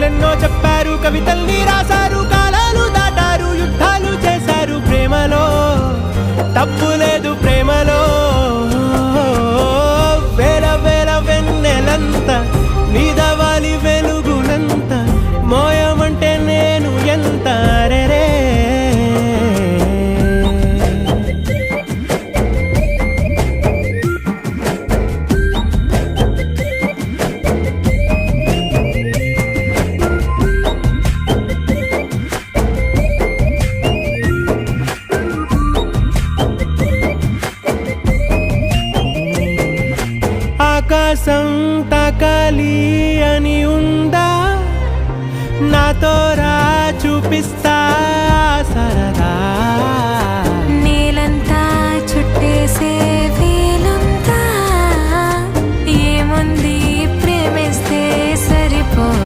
కథలెన్నో చెప్పారు, కవితల్ని రాశారు, కాలాలు దాటారు, యుద్ధాలు చేశారు. ప్రేమలో తప్పు లేదు, ప్రేమలో వేల వేల వెన్నెలంత నీదవాలి వెలుగునంత మోయమంటే నేను ఎంత రే. ఆకాశం తాకాలి అని ఉందా, నాతో రా చూపిస్తా